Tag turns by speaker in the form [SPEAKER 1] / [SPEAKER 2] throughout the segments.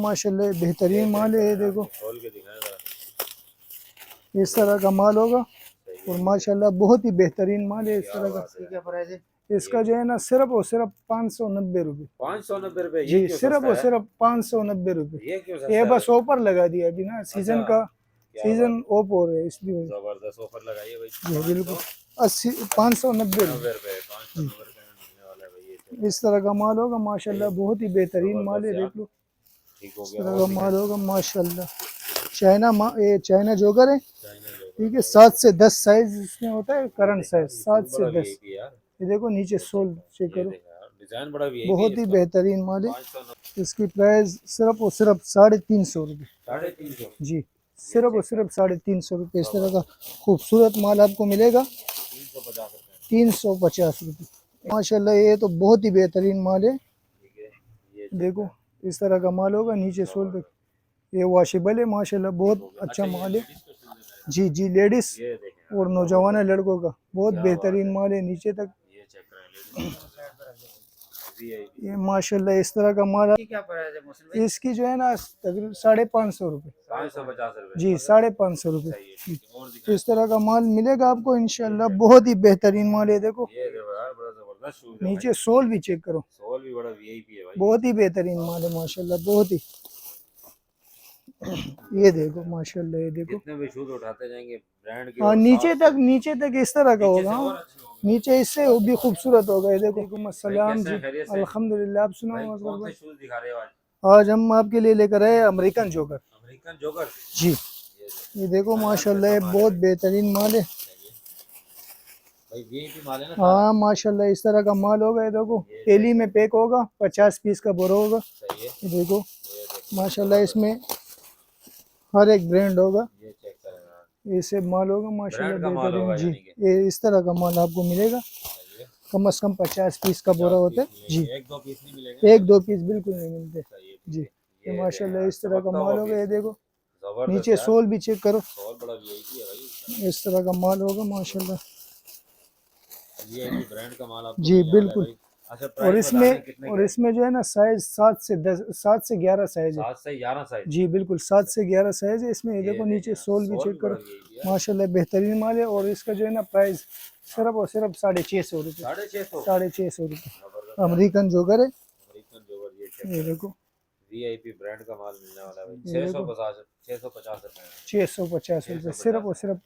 [SPEAKER 1] माशाल्लाह बेहतरीन माल है। ये देखो
[SPEAKER 2] खोल के दिखाएं जरा।
[SPEAKER 1] इस तरह का माल होगा
[SPEAKER 2] सही
[SPEAKER 1] और
[SPEAKER 2] है।
[SPEAKER 1] माशाल्लाह बहुत ही बेहतरीन माल है इस
[SPEAKER 2] क्या
[SPEAKER 1] तरह का।
[SPEAKER 2] बात है। क्या प्राइस है?
[SPEAKER 1] इसका जो है ना सिर्फ और सिर्फ 590 रुपये।
[SPEAKER 2] 590 रुपए। ये
[SPEAKER 1] जी
[SPEAKER 2] क्यों
[SPEAKER 1] सिर्फ
[SPEAKER 2] सस्ता
[SPEAKER 1] और
[SPEAKER 2] है?
[SPEAKER 1] सिर्फ 590 रुपये।
[SPEAKER 2] ये क्यों सस्ता
[SPEAKER 1] ये
[SPEAKER 2] है
[SPEAKER 1] बस
[SPEAKER 2] भाई?
[SPEAKER 1] ऑफर लगा दिया अभी ना सीजन
[SPEAKER 2] अच्छा,
[SPEAKER 1] का,
[SPEAKER 2] क्या
[SPEAKER 1] सीजन
[SPEAKER 2] बात
[SPEAKER 1] ऑफ हो रहा है इसलिए।
[SPEAKER 2] जबरदस्त ऑफर लगाइए भाई।
[SPEAKER 1] जी बिल्कुल 590 रुपये।
[SPEAKER 2] रुपए 590 रुपए में मिलने वाला है भाई ये चेक।
[SPEAKER 1] इस तरह का माल होगा माशाल्लाह, बहुत ही बेहतरीन माल है।
[SPEAKER 2] जबरदस्त यार।
[SPEAKER 1] देख लो
[SPEAKER 2] ठीक हो
[SPEAKER 1] इस
[SPEAKER 2] गया।
[SPEAKER 1] तरह
[SPEAKER 2] और
[SPEAKER 1] का
[SPEAKER 2] दिखाएं।
[SPEAKER 1] माल होगा माशाल्लाह। ये चाइना जोगर है।
[SPEAKER 2] चाइना जो
[SPEAKER 1] ठीक है 7 से 10 साइज इसमें होता है, करंट साइज 7 से
[SPEAKER 2] बड़ा
[SPEAKER 1] 10।
[SPEAKER 2] वीआईपी यार।
[SPEAKER 1] ये देखो नीचे सोल चेक
[SPEAKER 2] ये
[SPEAKER 1] करो,
[SPEAKER 2] देखा यार, डिजाइन बड़ा वीआईपी है
[SPEAKER 1] बहुत ही
[SPEAKER 2] इसका।
[SPEAKER 1] बेहतरीन माल है।
[SPEAKER 2] 590।
[SPEAKER 1] इसकी प्राइस सिर्फ और सिर्फ 350 रुपये।
[SPEAKER 2] 350।
[SPEAKER 1] जी सिर्फ और सिर्फ 350 रुपये। इस तरह का खूबसूरत माल आपको मिलेगा
[SPEAKER 2] 350 रुपए।
[SPEAKER 1] 350 रुपये। माशाल्लाह ये तो बहुत ही बेहतरीन माल है।
[SPEAKER 2] ठीक है। ये
[SPEAKER 1] देखो इस तरह का माल होगा नीचे सोल तक। ये वॉशेबल है माशाल्लाह, बहुत अच्छा माल है। जी जी लेडीज
[SPEAKER 2] ये देखें
[SPEAKER 1] और नौजवान लड़कों का बहुत
[SPEAKER 2] क्या
[SPEAKER 1] बेहतरीन
[SPEAKER 2] बात है।
[SPEAKER 1] माल है नीचे तक।
[SPEAKER 2] ये चेक करें वीआईपी।
[SPEAKER 1] ये माशाल्लाह इस तरह का माल
[SPEAKER 2] क्या प्राइस है मोहसिन भाई?
[SPEAKER 1] इसकी जो है ना तकरीबन 550 रुपये।
[SPEAKER 2] 550 रुपए।
[SPEAKER 1] जी 550 रुपये।
[SPEAKER 2] सही है, ठीक है। और
[SPEAKER 1] तो
[SPEAKER 2] दिखाएं।
[SPEAKER 1] इस तरह का माल मिलेगा आपको इंशाल्लाह, बहुत ही बेहतरीन माल है। देखो
[SPEAKER 2] ये देखो यार, बड़ा जबरदस्त शूज है
[SPEAKER 1] नीचे
[SPEAKER 2] भाई।
[SPEAKER 1] सोल भी चेक करो,
[SPEAKER 2] सोल भी बड़ा वीआईपी है भाई।
[SPEAKER 1] बहुत ही बेहतरीन माल है माशाल्लाह, बहुत ही। ये देखो माशाल्लाह, ये देखो
[SPEAKER 2] जितने भी शूज उठाते जाएंगे ब्रांड के
[SPEAKER 1] हाँ
[SPEAKER 2] और
[SPEAKER 1] नीचे
[SPEAKER 2] साफ
[SPEAKER 1] तक, नीचे तक इस तरह का
[SPEAKER 2] नीचे
[SPEAKER 1] होगा।
[SPEAKER 2] से
[SPEAKER 1] हाँ
[SPEAKER 2] और अच्छे होंगे।
[SPEAKER 1] नीचे इससे वो भी खूबसूरत होगा। ये देखो अस्सलाम
[SPEAKER 2] कैसे
[SPEAKER 1] जी,
[SPEAKER 2] हैं, खैरियत से?
[SPEAKER 1] अल्हम्दुलिल्लाह। आप सुनाओ
[SPEAKER 2] भाई
[SPEAKER 1] अकबर
[SPEAKER 2] कौन
[SPEAKER 1] भाई।
[SPEAKER 2] से शूज दिखा रहे हो आज?
[SPEAKER 1] आज हम आपके लिए लेकर आए अमेरिकन जोकर।
[SPEAKER 2] American joker.
[SPEAKER 1] जी
[SPEAKER 2] ये
[SPEAKER 1] ये देखो
[SPEAKER 2] देखो
[SPEAKER 1] माशाल्लाह ये बहुत बेहतरीन माल है।
[SPEAKER 2] भाई वीआईपी माल है ना सारा।
[SPEAKER 1] हाँ माशाल्लाह इस तरह का माल होगा। ये देखो थैली में पैक होगा, 50 पीस का बोरा होगा।
[SPEAKER 2] सही है।
[SPEAKER 1] ये देखो
[SPEAKER 2] ये देखो
[SPEAKER 1] माशाल्लाह इसमें हर एक ब्रांड होगा।
[SPEAKER 2] ये चेक करें यार।
[SPEAKER 1] ये सब माल होगा माशाल्लाह
[SPEAKER 2] ब्रांड का माल
[SPEAKER 1] बेहतरीन।
[SPEAKER 2] होगा
[SPEAKER 1] जी
[SPEAKER 2] यानी कि।
[SPEAKER 1] ये इस तरह का माल आपको मिलेगा।
[SPEAKER 2] सही है।
[SPEAKER 1] कम से कम 50 पीस का बोरा
[SPEAKER 2] 50
[SPEAKER 1] होता
[SPEAKER 2] पीस
[SPEAKER 1] है। जी
[SPEAKER 2] मिलेंगे, एक दो पीस नहीं मिलेंगे।
[SPEAKER 1] एक दो पीस बिल्कुल नहीं मिलते।
[SPEAKER 2] सही है,
[SPEAKER 1] जी
[SPEAKER 2] ठीक है।
[SPEAKER 1] ये
[SPEAKER 2] ये
[SPEAKER 1] माशाल्लाह
[SPEAKER 2] देखें
[SPEAKER 1] इस तरह का
[SPEAKER 2] चमकता
[SPEAKER 1] माल
[SPEAKER 2] हुआ
[SPEAKER 1] होगा। ये
[SPEAKER 2] पीस।
[SPEAKER 1] देखो
[SPEAKER 2] जबरदस्त
[SPEAKER 1] नीचे
[SPEAKER 2] यार।
[SPEAKER 1] सोल भी चेक करो,
[SPEAKER 2] सोल बड़ा वीआईपी है भाई।
[SPEAKER 1] इस तरह का माल होगा माशाल्लाह।
[SPEAKER 2] वीआईपी ब्रांड का माल आपको
[SPEAKER 1] जी
[SPEAKER 2] मिलने वाला है
[SPEAKER 1] बिल्कुल।
[SPEAKER 2] भाई। अच्छा
[SPEAKER 1] और
[SPEAKER 2] प्राइस बता दें कितने का है?
[SPEAKER 1] इसमें जो है ना साइज 7 से 11 साइज है।
[SPEAKER 2] 7 से 11 साइज।
[SPEAKER 1] जी बिल्कुल 7 से 11 साइज है इसमें। ये
[SPEAKER 2] ये
[SPEAKER 1] देखो नीचे
[SPEAKER 2] देखें
[SPEAKER 1] सोल भी
[SPEAKER 2] सोल
[SPEAKER 1] चेक
[SPEAKER 2] भी
[SPEAKER 1] करो,
[SPEAKER 2] बड़ा वीआईपी है।
[SPEAKER 1] माशाल्लाह बेहतरीन माल है। और इसका जो है ना प्राइस सिर्फ और सिर्फ 650 रुपये।
[SPEAKER 2] 650।
[SPEAKER 1] 650 रुपये
[SPEAKER 2] जबरदस्त।
[SPEAKER 1] अमेरिकन जोगर है।
[SPEAKER 2] अमेरिकन जोगर। ये चेक
[SPEAKER 1] ये
[SPEAKER 2] करें
[SPEAKER 1] देखो
[SPEAKER 2] वीआईपी ब्रांड का माल मिलने वाला है भाई।
[SPEAKER 1] ये देखो
[SPEAKER 2] 650 रुपए में।
[SPEAKER 1] 650 रुपये सिर्फ और सिर्फ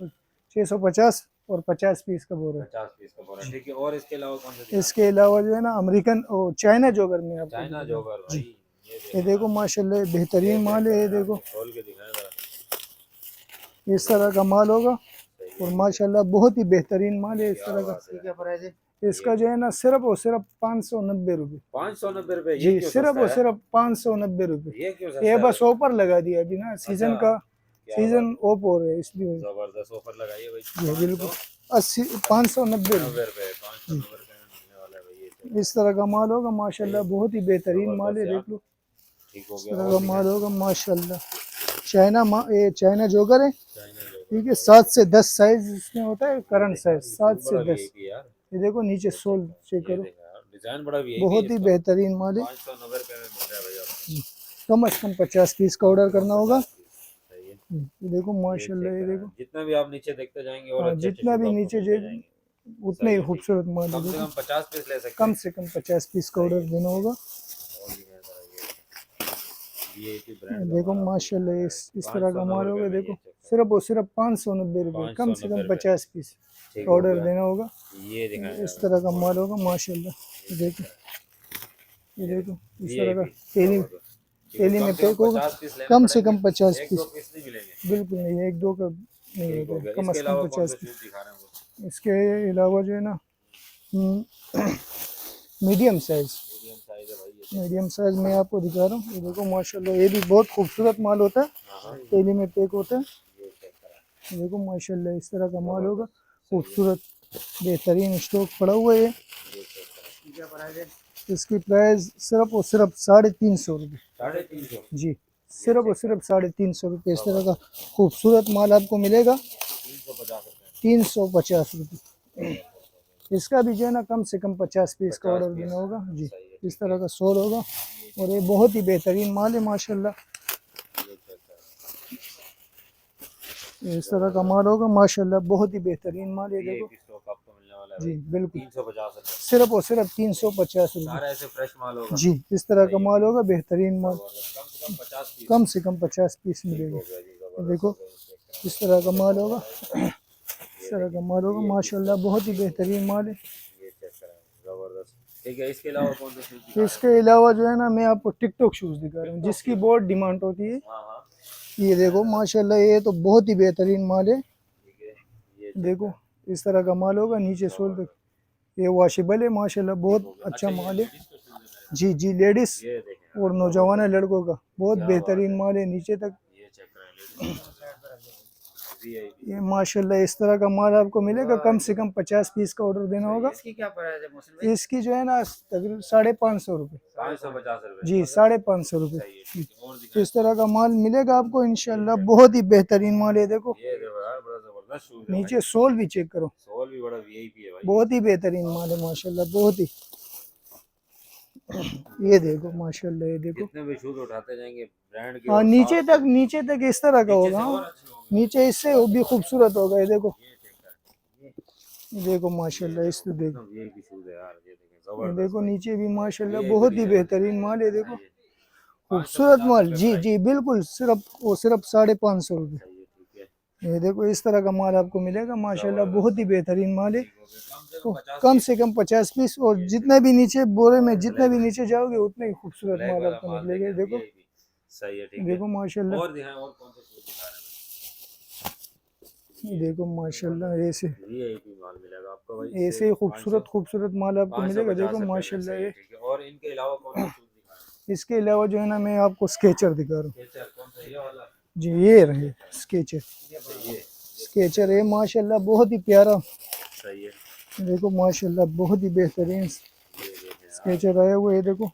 [SPEAKER 1] 650 और 50 पीस का बोरा है।
[SPEAKER 2] 50 पीस का बोरा। ठीक है। और इसके अलावा कौन सा दिखा
[SPEAKER 1] इसके अलावा जो है ना अमेरिकन चाइना जोगर में
[SPEAKER 2] रहे हैं?
[SPEAKER 1] आपको
[SPEAKER 2] चाइना
[SPEAKER 1] दिखाऊंगा।
[SPEAKER 2] जोगर
[SPEAKER 1] जी
[SPEAKER 2] भाई।
[SPEAKER 1] ये देखो माशाल्लाह बेहतरीन माल है। ये देखो
[SPEAKER 2] खोल के दिखाएं जरा।
[SPEAKER 1] इस तरह का माल होगा
[SPEAKER 2] सही
[SPEAKER 1] और
[SPEAKER 2] है।
[SPEAKER 1] माशाल्लाह बहुत ही बेहतरीन माल है इस
[SPEAKER 2] क्या
[SPEAKER 1] तरह का।
[SPEAKER 2] बात है। क्या प्राइस है?
[SPEAKER 1] इसका जो है ना सिर्फ और सिर्फ 590 रुपये।
[SPEAKER 2] 590 रुपए। ये
[SPEAKER 1] जी
[SPEAKER 2] क्यों
[SPEAKER 1] सिर्फ
[SPEAKER 2] सस्ता
[SPEAKER 1] और
[SPEAKER 2] है?
[SPEAKER 1] सिर्फ 590 रुपये।
[SPEAKER 2] ये क्यों सस्ता
[SPEAKER 1] ये
[SPEAKER 2] है
[SPEAKER 1] बस
[SPEAKER 2] भाई?
[SPEAKER 1] ऑफर लगा दिया अभी ना सीजन
[SPEAKER 2] अच्छा,
[SPEAKER 1] का,
[SPEAKER 2] क्या
[SPEAKER 1] सीजन
[SPEAKER 2] बात
[SPEAKER 1] ऑफ हो रहा है इसलिए।
[SPEAKER 2] जबरदस्त ऑफर लगाइए भाई।
[SPEAKER 1] जी बिल्कुल 590 रुपये।
[SPEAKER 2] 90 रुपए। 590 रुपए में मिलने वाला है भाई ये चेक।
[SPEAKER 1] इस तरह का माल होगा माशाल्लाह, बहुत ही बेहतरीन माल है।
[SPEAKER 2] जबरदस्त यार।
[SPEAKER 1] देख लो
[SPEAKER 2] ठीक हो
[SPEAKER 1] इस
[SPEAKER 2] गया।
[SPEAKER 1] तरह
[SPEAKER 2] और
[SPEAKER 1] का
[SPEAKER 2] दिखाएं।
[SPEAKER 1] माल होगा माशाल्लाह। ये चाइना जोगर है।
[SPEAKER 2] चाइना जोगर।
[SPEAKER 1] ठीक है 7 से 10 साइज इसमें होता है, करंट साइज 7 से
[SPEAKER 2] बड़ा
[SPEAKER 1] 10।
[SPEAKER 2] वीआईपी यार।
[SPEAKER 1] ये देखो नीचे सोल चेक
[SPEAKER 2] ये
[SPEAKER 1] करो,
[SPEAKER 2] देखा यार, डिजाइन बड़ा वीआईपी है
[SPEAKER 1] बहुत ही
[SPEAKER 2] इसका।
[SPEAKER 1] बेहतरीन माल है।
[SPEAKER 2] 590 रुपए में मिल रहा है भाई आपको।
[SPEAKER 1] कम से कम 50 पीस का ऑर्डर करना होगा।
[SPEAKER 2] 50 पीस। सही है।
[SPEAKER 1] ये देखो माशाल्लाह, ये देखो
[SPEAKER 2] जितना भी आप नीचे देखते जाएंगे और
[SPEAKER 1] हाँ
[SPEAKER 2] अच्छे अच्छे
[SPEAKER 1] जितना
[SPEAKER 2] शूज
[SPEAKER 1] भी
[SPEAKER 2] आपको
[SPEAKER 1] नीचे
[SPEAKER 2] मिलते जाएंगे।
[SPEAKER 1] उतने ही खूबसूरत माल है।
[SPEAKER 2] कम से
[SPEAKER 1] देखो
[SPEAKER 2] कम 50 पीस ले सकते
[SPEAKER 1] कम
[SPEAKER 2] हैं।
[SPEAKER 1] से कम 50 पीस का ऑर्डर देना होगा।
[SPEAKER 2] और दिखाएं जरा ये वीआईपी ब्रांड का
[SPEAKER 1] देखो
[SPEAKER 2] माल आपको
[SPEAKER 1] माशाल्लाह
[SPEAKER 2] मिलने वाला है।
[SPEAKER 1] इस तरह का
[SPEAKER 2] 590
[SPEAKER 1] माल
[SPEAKER 2] रुपए
[SPEAKER 1] होगा।
[SPEAKER 2] में
[SPEAKER 1] देखो
[SPEAKER 2] ये चेक करें।
[SPEAKER 1] सिर्फ और सिर्फ 590 रुपये, कम से
[SPEAKER 2] 590
[SPEAKER 1] कम
[SPEAKER 2] रुपए।
[SPEAKER 1] 50 पीस
[SPEAKER 2] ठीक
[SPEAKER 1] का
[SPEAKER 2] हो
[SPEAKER 1] ऑर्डर
[SPEAKER 2] गया।
[SPEAKER 1] देना होगा।
[SPEAKER 2] ये दिखाएं
[SPEAKER 1] इस
[SPEAKER 2] जरा।
[SPEAKER 1] तरह का माल होगा माशाल्लाह। देखो ये देखो इस तरह का
[SPEAKER 2] वीआईपी
[SPEAKER 1] थैली में पैक होगा।
[SPEAKER 2] 50 पीस लेने
[SPEAKER 1] कम से
[SPEAKER 2] पड़ेंगे।
[SPEAKER 1] कम 50
[SPEAKER 2] एक
[SPEAKER 1] पीस
[SPEAKER 2] दो पीस नहीं मिलेंगे।
[SPEAKER 1] बिल्कुल नहीं, एक दो का नहीं
[SPEAKER 2] ठीक हो
[SPEAKER 1] होता
[SPEAKER 2] गया।
[SPEAKER 1] है, कम
[SPEAKER 2] इसके
[SPEAKER 1] से कम
[SPEAKER 2] अलावा कौन
[SPEAKER 1] 50
[SPEAKER 2] सा
[SPEAKER 1] पीस।
[SPEAKER 2] शूज दिखा रहे हैं वो?
[SPEAKER 1] इसके अलावा जो है ना मीडियम साइज,
[SPEAKER 2] मीडियम साइज है भाई ये।
[SPEAKER 1] मीडियम साइज में आपको दिखा रहा हूँ। ये देखो माशाल्लाह, ये भी बहुत खूबसूरत माल होता है,
[SPEAKER 2] हाँ,
[SPEAKER 1] थैली में पैक होता है।
[SPEAKER 2] ये चेक करा।
[SPEAKER 1] ये देखो माशाल्लाह इस तरह का माल होगा, खूबसूरत बेहतरीन स्टॉक पड़ा हुआ है।
[SPEAKER 2] ये चेक करा। क्या प्राइस है?
[SPEAKER 1] इसकी प्राइस सिर्फ और सिर्फ 350 रुपये।
[SPEAKER 2] 350।
[SPEAKER 1] जी सिर्फ और सिर्फ 350 रुपये। इस तरह का खूबसूरत माल आपको मिलेगा
[SPEAKER 2] 350 रुपए।
[SPEAKER 1] 350 रुपये। इसका भी जो है ना कम से कम 50 पीस का ऑर्डर देना होगा। जी
[SPEAKER 2] सही है।
[SPEAKER 1] इस तरह का सोल होगा और ये बहुत ही बेहतरीन माल है माशाल्लाह।
[SPEAKER 2] ये चेक करें,
[SPEAKER 1] इस तरह का माल होगा माशाल्लाह, बहुत ही बेहतरीन माल है देखो।
[SPEAKER 2] वीआईपी स्टॉक आपको मिलने वाला है
[SPEAKER 1] जी
[SPEAKER 2] भाई,
[SPEAKER 1] बिल्कुल,
[SPEAKER 2] 350 रुपए।
[SPEAKER 1] सिर्फ और सिर्फ 350 रुपये।
[SPEAKER 2] सारा ऐसे फ्रेश माल होगा।
[SPEAKER 1] जी, इस तरह का माल होगा, बेहतरीन माल।
[SPEAKER 2] जबरदस्त,
[SPEAKER 1] कम से कम 50 पीस
[SPEAKER 2] ठीक
[SPEAKER 1] मिलेगा।
[SPEAKER 2] हो गया जी, जबरदस्त
[SPEAKER 1] देखो
[SPEAKER 2] हो गया, ये चेक करें।
[SPEAKER 1] इस तरह का माल होगा, इस
[SPEAKER 2] ये
[SPEAKER 1] तरह का
[SPEAKER 2] देखिए,
[SPEAKER 1] माल होगा
[SPEAKER 2] ये
[SPEAKER 1] माशाल्लाह, बहुत ही बेहतरीन माल है।
[SPEAKER 2] ये चेक करें, जबरदस्त। ठीक है, इसके अलावा कौन से शूज दिखा रहे
[SPEAKER 1] इसके अलावा जो है ना, मैं आपको टिकटॉक शूज़ दिखा रहा हूँ जिसकी बहुत डिमांड होती है।
[SPEAKER 2] हैं? हाँ हाँ,
[SPEAKER 1] ये देखो माशाल्लाह, ये तो बहुत ही बेहतरीन माल है।
[SPEAKER 2] ठीक है, ये चेक
[SPEAKER 1] देखो
[SPEAKER 2] करें,
[SPEAKER 1] इस तरह का माल होगा, नीचे सोल तक ये वॉशेबल है माशाल्लाह, बहुत अच्छा
[SPEAKER 2] ये
[SPEAKER 1] माल है।
[SPEAKER 2] लेडीज के शूज है
[SPEAKER 1] जी जी, लेडीज
[SPEAKER 2] मेरे। ये देखें,
[SPEAKER 1] और नौजवान लड़कों का बहुत
[SPEAKER 2] क्या
[SPEAKER 1] बेहतरीन
[SPEAKER 2] बात है।
[SPEAKER 1] माल है नीचे तक।
[SPEAKER 2] ये चेक करें, लेडीज वीआईपी।
[SPEAKER 1] ये माशाल्लाह इस तरह का माल आपको मिलेगा, कम से कम 50 पीस का ऑर्डर देना होगा।
[SPEAKER 2] इसकी क्या प्राइस है मोहसिन भाई?
[SPEAKER 1] इसकी जो है ना तकरीबन 550 रुपये।
[SPEAKER 2] 550 रुपए।
[SPEAKER 1] जी 550 रुपये।
[SPEAKER 2] सही है, ठीक है, और दिखाएं।
[SPEAKER 1] इस तरह का माल मिलेगा आपको इंशाल्लाह, बहुत ही बेहतरीन माल है। देखो
[SPEAKER 2] ये देखो यार, बड़ा जबरदस्त शूज है
[SPEAKER 1] नीचे सोल भी चेक करो,
[SPEAKER 2] भाई। सोल भी बड़ा वीआईपी है भाई।
[SPEAKER 1] बहुत ही बेहतरीन माल है माशाल्लाह, बहुत ही। ये देखो माशाल्लाह, ये देखो।
[SPEAKER 2] जितने भी शूज उठाते जाएंगे ब्रांड के,
[SPEAKER 1] हाँ
[SPEAKER 2] और
[SPEAKER 1] नीचे
[SPEAKER 2] साफ
[SPEAKER 1] तक, नीचे तक इस तरह का
[SPEAKER 2] नीचे
[SPEAKER 1] होगा।
[SPEAKER 2] से
[SPEAKER 1] हाँ,
[SPEAKER 2] और अच्छे होंगे।
[SPEAKER 1] नीचे इससे वो भी खूबसूरत होगा। ये देखो,
[SPEAKER 2] ये चेक करें,
[SPEAKER 1] ये देखो माशाल्लाह, इस तो देखो,
[SPEAKER 2] एकदम वीआईपी शूज है यार, ये देखें,
[SPEAKER 1] ये
[SPEAKER 2] जबरदस्त
[SPEAKER 1] देखो
[SPEAKER 2] भाई।
[SPEAKER 1] नीचे भी माशाल्लाह,
[SPEAKER 2] VIP
[SPEAKER 1] बहुत ही
[SPEAKER 2] डिजाइन।
[SPEAKER 1] बेहतरीन माल है। देखो
[SPEAKER 2] सही है,
[SPEAKER 1] खूबसूरत
[SPEAKER 2] 550
[SPEAKER 1] माल,
[SPEAKER 2] रुपए
[SPEAKER 1] जी
[SPEAKER 2] प्राइस।
[SPEAKER 1] जी बिल्कुल, सिर्फ वो सिर्फ 550 रुपये।
[SPEAKER 2] सही है, ठीक है,
[SPEAKER 1] ये देखो इस तरह का माल आपको मिलेगा माशाल्लाह, बहुत ही बेहतरीन माल है।
[SPEAKER 2] ठीक हो गया।
[SPEAKER 1] तो
[SPEAKER 2] कम
[SPEAKER 1] कम
[SPEAKER 2] से कम 50
[SPEAKER 1] से कम 50 पीस, और जितने भी नीचे बोरे में जितने भी नीचे जाओगे उतने ही खूबसूरत
[SPEAKER 2] ब्लैक
[SPEAKER 1] माल
[SPEAKER 2] वाला
[SPEAKER 1] आपको
[SPEAKER 2] माल
[SPEAKER 1] निकलेगा।
[SPEAKER 2] देखें,
[SPEAKER 1] देखो
[SPEAKER 2] वीआईपी। सही है, ठीक है,
[SPEAKER 1] देखो माशाल्लाह,
[SPEAKER 2] और दिखाएं, और कौन से शूज दिखा रहे हैं?
[SPEAKER 1] देखो माशाल्लाह, ऐसे
[SPEAKER 2] वीआईपी माल मिलेगा आपको भाई।
[SPEAKER 1] ऐसे ही खूबसूरत खूबसूरत माल आपको मिलेगा।
[SPEAKER 2] 550
[SPEAKER 1] देखो
[SPEAKER 2] रुपए में।
[SPEAKER 1] माशाल्लाह
[SPEAKER 2] सही है,
[SPEAKER 1] ये।
[SPEAKER 2] ठीक है, और इनके अलावा कौन से शूज दिखा रहे
[SPEAKER 1] इसके अलावा जो है ना, मैं आपको स्केचर दिखा रहा हूँ।
[SPEAKER 2] हैं? Skechers, कौन सा, ये वाला?
[SPEAKER 1] जी ये रहे स्केचर,
[SPEAKER 2] ये
[SPEAKER 1] स्केचर है माशाल्लाह, बहुत ही प्यारा।
[SPEAKER 2] सही है,
[SPEAKER 1] देखो माशाल्लाह, बहुत ही बेहतरीन
[SPEAKER 2] ये देखें यार,
[SPEAKER 1] स्केचर आया हुआ है। देखो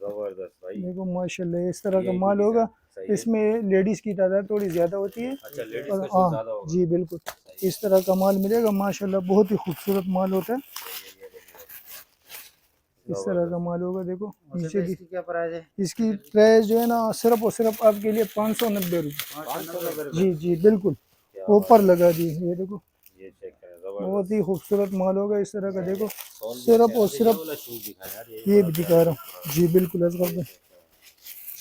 [SPEAKER 2] जबरदस्त भाई।
[SPEAKER 1] देखो माशाल्लाह, इस तरह का
[SPEAKER 2] VIP
[SPEAKER 1] माल होगा।
[SPEAKER 2] डिजाइन। सही है।
[SPEAKER 1] इसमें लेडीज की तादाद थोड़ी ज़्यादा होती है।
[SPEAKER 2] अच्छा, लेडीज
[SPEAKER 1] और
[SPEAKER 2] का
[SPEAKER 1] हाँ
[SPEAKER 2] शूज ज्यादा होगा।
[SPEAKER 1] जी बिल्कुल, इस तरह का माल मिलेगा माशाल्लाह, बहुत ही खूबसूरत माल होता है। इस तरह का माल होगा। देखो नीचे की,
[SPEAKER 2] इसकी क्या प्राइस है?
[SPEAKER 1] इसकी प्राइस जो है ना, सिर्फ और सिर्फ आपके लिए 590 रुपये।
[SPEAKER 2] 590 रुपए।
[SPEAKER 1] जी जी बिल्कुल,
[SPEAKER 2] क्या
[SPEAKER 1] ऊपर लगा दिए। ये देखो
[SPEAKER 2] ये चेक करें, जबरदस्त।
[SPEAKER 1] बहुत ही खूबसूरत माल होगा इस तरह का। देखो
[SPEAKER 2] सोल भी
[SPEAKER 1] सिर्फ
[SPEAKER 2] अच्छा है।
[SPEAKER 1] और
[SPEAKER 2] ये
[SPEAKER 1] सिर्फ
[SPEAKER 2] वाला शूज दिखाएं यार,
[SPEAKER 1] ये
[SPEAKER 2] बड़ा
[SPEAKER 1] भी
[SPEAKER 2] प्यारा
[SPEAKER 1] दिखा रहा
[SPEAKER 2] खूबसूरत
[SPEAKER 1] हूँ। जी बिल्कुल असगर भाई,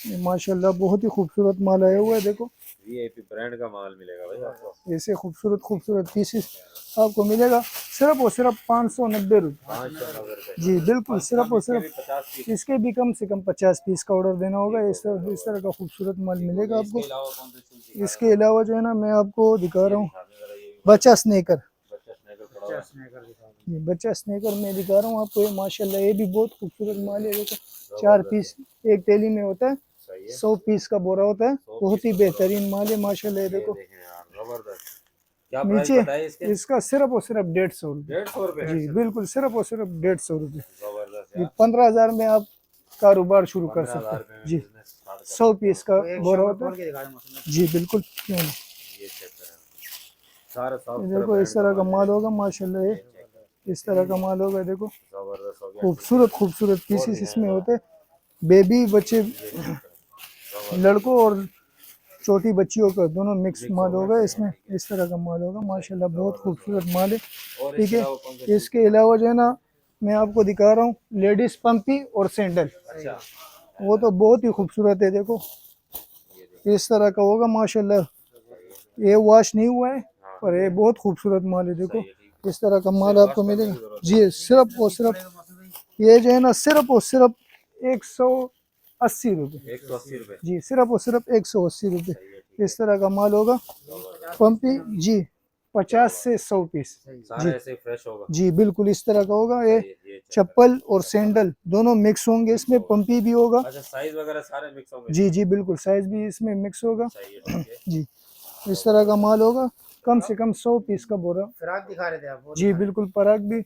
[SPEAKER 1] ये माशाल्लाह बहुत ही खूबसूरत माल आया हुआ है। देखो
[SPEAKER 2] वीआईपी ब्रांड का माल मिलेगा भाई आपको।
[SPEAKER 1] ऐसे खूबसूरत खूबसूरत पीसेस आपको मिलेगा सिर्फ और सिर्फ 590 रुपये।
[SPEAKER 2] 590 रुपए।
[SPEAKER 1] जी बिल्कुल, सिर्फ और सिर्फ
[SPEAKER 2] 50 पीस।
[SPEAKER 1] इसके भी कम से कम 50 पीस का ऑर्डर देना होगा। इस तरह का खूबसूरत माल मिलेगा आपको।
[SPEAKER 2] इसके अलावा कौन से शूज दिखा
[SPEAKER 1] इसके अलावा जो है ना, मैं आपको दिखा रहा हूँ
[SPEAKER 2] रहे हैं? जरा ये भी
[SPEAKER 1] बच्चा स्नेकर।
[SPEAKER 2] बच्चा स्नैकर पड़ा हुआ है।
[SPEAKER 1] ये बच्चा स्नेकर मैं दिखा रहा हूँ आपको। ये माशाल्लाह, ये भी बहुत खूबसूरत माल है। देखो 4 पीस एक थैली में होता है,
[SPEAKER 2] सही है,
[SPEAKER 1] 100 पीस का बोरा होता है। बहुत ही बेहतरीन माल है माशाल्लाह। ये
[SPEAKER 2] ये
[SPEAKER 1] देखो
[SPEAKER 2] देखें यार, जबरदस्त। क्या प्राइस
[SPEAKER 1] नीचे
[SPEAKER 2] बताए इसके?
[SPEAKER 1] इसका सिर्फ और सिर्फ 150 रुपये।
[SPEAKER 2] 150 रुपए।
[SPEAKER 1] जी बिल्कुल, सिर्फ और सिर्फ 150 रुपये।
[SPEAKER 2] जबरदस्त
[SPEAKER 1] ये
[SPEAKER 2] यार,
[SPEAKER 1] 15,000 में आप कारोबार शुरू कर
[SPEAKER 2] 15,000
[SPEAKER 1] सकते
[SPEAKER 2] रुपए
[SPEAKER 1] हैं।
[SPEAKER 2] में
[SPEAKER 1] जी
[SPEAKER 2] बिजनेस स्टार्ट कर
[SPEAKER 1] 100 पीस का बोरा होता है।
[SPEAKER 2] सकते
[SPEAKER 1] जी बिल्कुल, क्यों नहीं।
[SPEAKER 2] हैं। ये चेक करें, सारा साफ
[SPEAKER 1] ये
[SPEAKER 2] सुथरा
[SPEAKER 1] देखो इस
[SPEAKER 2] ब्रांड
[SPEAKER 1] तरह का माल
[SPEAKER 2] मिलेगा।
[SPEAKER 1] होगा माशाल्लाह। ये इस तरह का माल होगा। देखो
[SPEAKER 2] जबरदस्त हो गया।
[SPEAKER 1] खूबसूरत खूबसूरत पीसेस इसमें होते हैं। बेबी बच्चे, लड़कों और छोटी बच्चियों का दोनों मिक्स माल होगा इसमें। इस तरह का माल होगा माशाल्लाह, बहुत खूबसूरत माल है।
[SPEAKER 2] और
[SPEAKER 1] ठीक
[SPEAKER 2] इसके
[SPEAKER 1] है,
[SPEAKER 2] अलावा कौन से
[SPEAKER 1] इसके अलावा जो है ना, मैं आपको दिखा रहा हूँ लेडीज पंपी और सैंडल।
[SPEAKER 2] अच्छा,
[SPEAKER 1] वो तो बहुत ही खूबसूरत है। देखो इस तरह का होगा माशाल्लाह, ये वॉश नहीं हुआ है पर ये बहुत खूबसूरत माल है। देखो इस तरह का माल आपको मिलेगा। जी सिर्फ और सिर्फ ये जो है ना, सिर्फ और सिर्फ 180 रुपये।
[SPEAKER 2] 180 रुपए।
[SPEAKER 1] जी सिर्फ और सिर्फ 180 रुपये। इस तरह का माल होगा पंपी। जी 50 से 100 पीस।
[SPEAKER 2] सारा ऐसे फ्रेश होगा।
[SPEAKER 1] जी बिल्कुल इस तरह का होगा। ये
[SPEAKER 2] ये चेक
[SPEAKER 1] चप्पल और सैंडल दोनों मिक्स होंगे इसमें, पंपी भी होगा।
[SPEAKER 2] अच्छा, साइज वगैरह सारे मिक्स होंगे।
[SPEAKER 1] जी जी बिल्कुल, साइज भी इसमें मिक्स होगा।
[SPEAKER 2] सही है, ठीक है।
[SPEAKER 1] जी इस तरह का माल होगा, कम से कम 100 पीस का बोरा।
[SPEAKER 2] फ्राक दिखा रहे थे आप, वो
[SPEAKER 1] जी बिल्कुल, पराग भी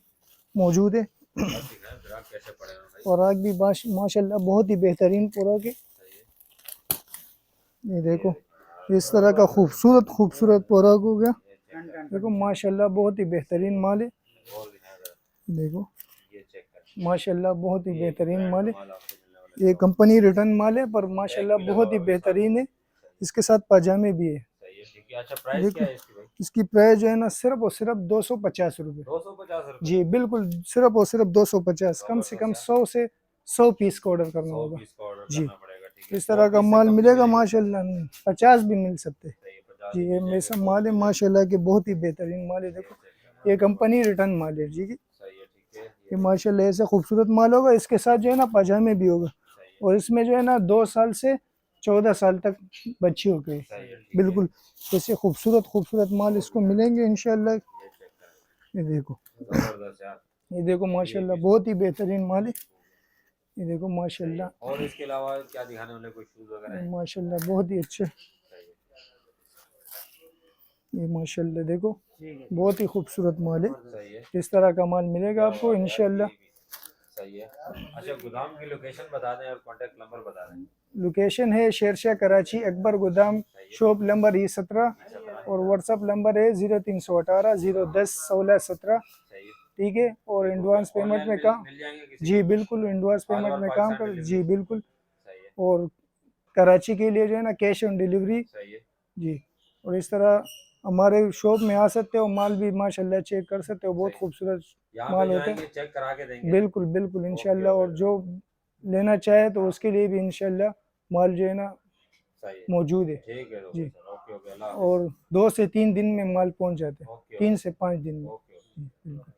[SPEAKER 1] मौजूद है।
[SPEAKER 2] दिखाएं फ्राक कैसे पड़े हैं भाई।
[SPEAKER 1] पराग भी माशाल्लाह बहुत ही बेहतरीन पराग है।
[SPEAKER 2] सही है,
[SPEAKER 1] ये देखो इस तरह का खूबसूरत खूबसूरत पराग हो गया। देखो माशाल्लाह बहुत ही बेहतरीन माल है।
[SPEAKER 2] और दिखाएं जरा,
[SPEAKER 1] देखो
[SPEAKER 2] ये चेक करें,
[SPEAKER 1] माशाल्लाह बहुत ही बेहतरीन माल है।
[SPEAKER 2] माल आपको मिलने वाला
[SPEAKER 1] ये कंपनी रिटर्न माल है, पर माशाल्लाह बहुत ही बेहतरीन है। इसके साथ पाजामे भी है।
[SPEAKER 2] सही है, ठीक है। अच्छा, प्राइस
[SPEAKER 1] देखो
[SPEAKER 2] क्या है इसकी भाई?
[SPEAKER 1] इसकी प्राइस जो है ना सिर्फ और सिर्फ 250 रुपये।
[SPEAKER 2] 250 रुपए?
[SPEAKER 1] जी बिल्कुल, सिर्फ और सिर्फ 250। कम से कम 100 पीस का ऑर्डर करना
[SPEAKER 2] 100
[SPEAKER 1] होगा।
[SPEAKER 2] पीस का ऑर्डर
[SPEAKER 1] जी
[SPEAKER 2] करना पड़ेगा, ठीक है।
[SPEAKER 1] इस तरह
[SPEAKER 2] 100
[SPEAKER 1] का
[SPEAKER 2] पीस से
[SPEAKER 1] माल
[SPEAKER 2] कम नहीं
[SPEAKER 1] मिलेगा
[SPEAKER 2] मिलेगी?
[SPEAKER 1] माशाल्लाह, नहीं 50 भी मिल सकते।
[SPEAKER 2] सही है, 50
[SPEAKER 1] जी ये
[SPEAKER 2] मिल
[SPEAKER 1] ऐसा
[SPEAKER 2] जाएंगे।
[SPEAKER 1] माल है माशाल्लाह के बहुत ही बेहतरीन माल है। देखो ये कंपनी रिटर्न माल है जी।
[SPEAKER 2] सही है, ठीक है।
[SPEAKER 1] ये माशाल्लाह ऐसा खूबसूरत माल होगा। इसके साथ जो है ना पजामे भी होगा,
[SPEAKER 2] सही है,
[SPEAKER 1] और इसमें जो है ना 2 साल से 14 साल तक बच्ची हो गई।
[SPEAKER 2] सही है, ठीक है।
[SPEAKER 1] बिल्कुल ऐसे खूबसूरत खूबसूरत माल इसको मिलेंगे इंशाल्लाह।
[SPEAKER 2] ये चेक करें,
[SPEAKER 1] ये देखो,
[SPEAKER 2] जबरदस्त यार।
[SPEAKER 1] ये देखो माशाल्लाह बहुत ही बेहतरीन माल है। ये देखो
[SPEAKER 2] सही है।
[SPEAKER 1] माशाल्लाह,
[SPEAKER 2] और इसके अलावा क्या दिखाने वाले, कोई शूज वगैरह है?
[SPEAKER 1] माशाल्लाह बहुत ही अच्छे।
[SPEAKER 2] सही है,
[SPEAKER 1] ये माशाल्लाह देखो बहुत ही खूबसूरत माल है।
[SPEAKER 2] सही है।
[SPEAKER 1] इस तरह का माल मिलेगा
[SPEAKER 2] क्या
[SPEAKER 1] आपको
[SPEAKER 2] बात है यार,
[SPEAKER 1] इंशाल्लाह।
[SPEAKER 2] ये भी सही है। अच्छा, गोदाम की लोकेशन बता दें और कांटेक्ट नंबर बता दें।
[SPEAKER 1] लोकेशन है शेरशाह कराची, अकबर गोदाम, शॉप नंबर E17, और व्हाट्सअप नंबर है 0318 010 16 17।
[SPEAKER 2] सही है,
[SPEAKER 1] ठीक है, और एडवांस पेमेंट
[SPEAKER 2] ऑनलाइन
[SPEAKER 1] में काम,
[SPEAKER 2] मिल जाएंगे किसी
[SPEAKER 1] जी
[SPEAKER 2] को?
[SPEAKER 1] बिल्कुल एडवांस
[SPEAKER 2] ऑल
[SPEAKER 1] पेमेंट
[SPEAKER 2] ओवर
[SPEAKER 1] में काम
[SPEAKER 2] पाकिस्तान
[SPEAKER 1] कर,
[SPEAKER 2] डिलीवरी?
[SPEAKER 1] जी बिल्कुल।
[SPEAKER 2] सही है,
[SPEAKER 1] और कराची के लिए जो है ना कैश ऑन डिलीवरी।
[SPEAKER 2] सही है।
[SPEAKER 1] जी और इस तरह हमारे शॉप में आ सकते हो, माल भी माशाल्लाह चेक कर सकते हो, बहुत
[SPEAKER 2] सही है।
[SPEAKER 1] खूबसूरत
[SPEAKER 2] यहाँ पे
[SPEAKER 1] माल
[SPEAKER 2] जो
[SPEAKER 1] होते
[SPEAKER 2] आएंगे
[SPEAKER 1] हैं।
[SPEAKER 2] चेक करा के देंगे।
[SPEAKER 1] बिल्कुल बिल्कुल इंशाल्लाह,
[SPEAKER 2] ओके,
[SPEAKER 1] और जो लेना चाहे तो उसके लिए भी इंशाल्लाह माल जो है ना
[SPEAKER 2] सही है,
[SPEAKER 1] मौजूद है।
[SPEAKER 2] ठीक है।
[SPEAKER 1] जी
[SPEAKER 2] सर, ओके ओके, अल्लाह हाफिज़।
[SPEAKER 1] और 2 से 3 दिन में माल पहुंच जाते हैं,
[SPEAKER 2] ओके
[SPEAKER 1] 3
[SPEAKER 2] ओके
[SPEAKER 1] से 5 दिन में।
[SPEAKER 2] ओके।
[SPEAKER 1] जी, बिल्कुल।